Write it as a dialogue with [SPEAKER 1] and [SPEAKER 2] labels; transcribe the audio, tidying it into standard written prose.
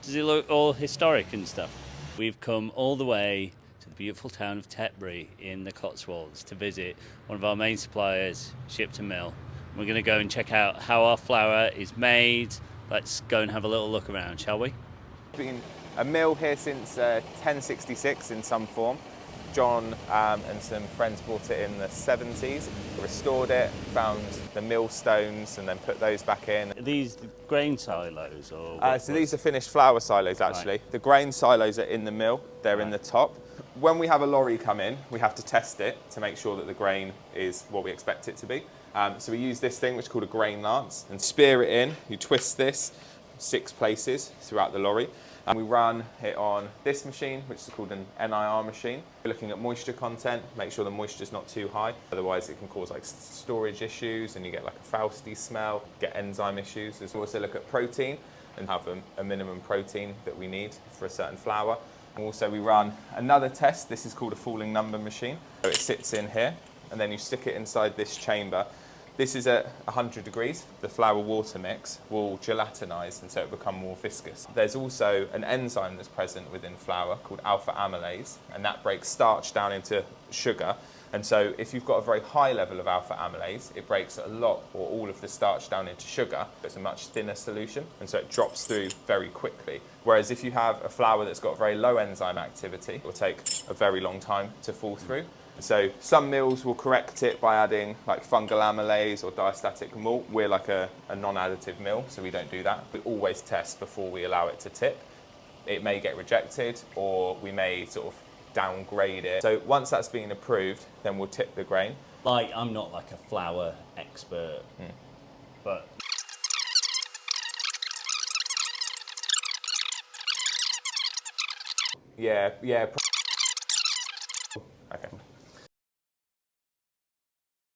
[SPEAKER 1] Does it look all historic and stuff? We've come all the way to the beautiful town of Tetbury in the Cotswolds to visit one of our main suppliers, Shipton Mill. We're going to go and check out how our flour is made. Let's go and have a little look around, shall we?
[SPEAKER 2] Been a mill here since 1066 in some form. John and some friends bought it in the 70s, restored it, found the millstones and then put those back in.
[SPEAKER 1] Are these grain silos or
[SPEAKER 2] So these are finished flour silos actually.
[SPEAKER 1] Right.
[SPEAKER 2] The grain silos are in the mill, they're in the top. When we have a lorry come in, we have to test it to make sure that the grain is what we expect it to be. So we use this thing which is called a grain lance and spear it in. You twist this 6 places throughout the lorry. And we run it on this machine, which is called an NIR machine. We're looking at moisture content, make sure the moisture is not too high. Otherwise it can cause like storage issues and you get like a Fausty smell, get enzyme issues. We also look at protein and have a minimum protein that we need for a certain flour. And also we run another test. This is called a falling number machine. So it sits in here and then you stick it inside this chamber. This is at 100 degrees. The flour water mix will gelatinize and so it will become more viscous. There's also an enzyme that's present within flour called alpha amylase, and that breaks starch down into sugar. And so if you've got a very high level of alpha amylase, it breaks a lot or all of the starch down into sugar. It's a much thinner solution, and so it drops through very quickly. Whereas if you have a flour that's got very low enzyme activity, it will take a very long time to fall through. So some mills will correct it by adding like fungal amylase or diastatic malt. We're like a non-additive mill, so we don't do that. We always test before we allow it to tip. It may get rejected or we may sort of downgrade it. So once that's been approved, then we'll tip the grain.
[SPEAKER 1] Like, I'm not like a flour expert, but
[SPEAKER 2] Yeah. Okay.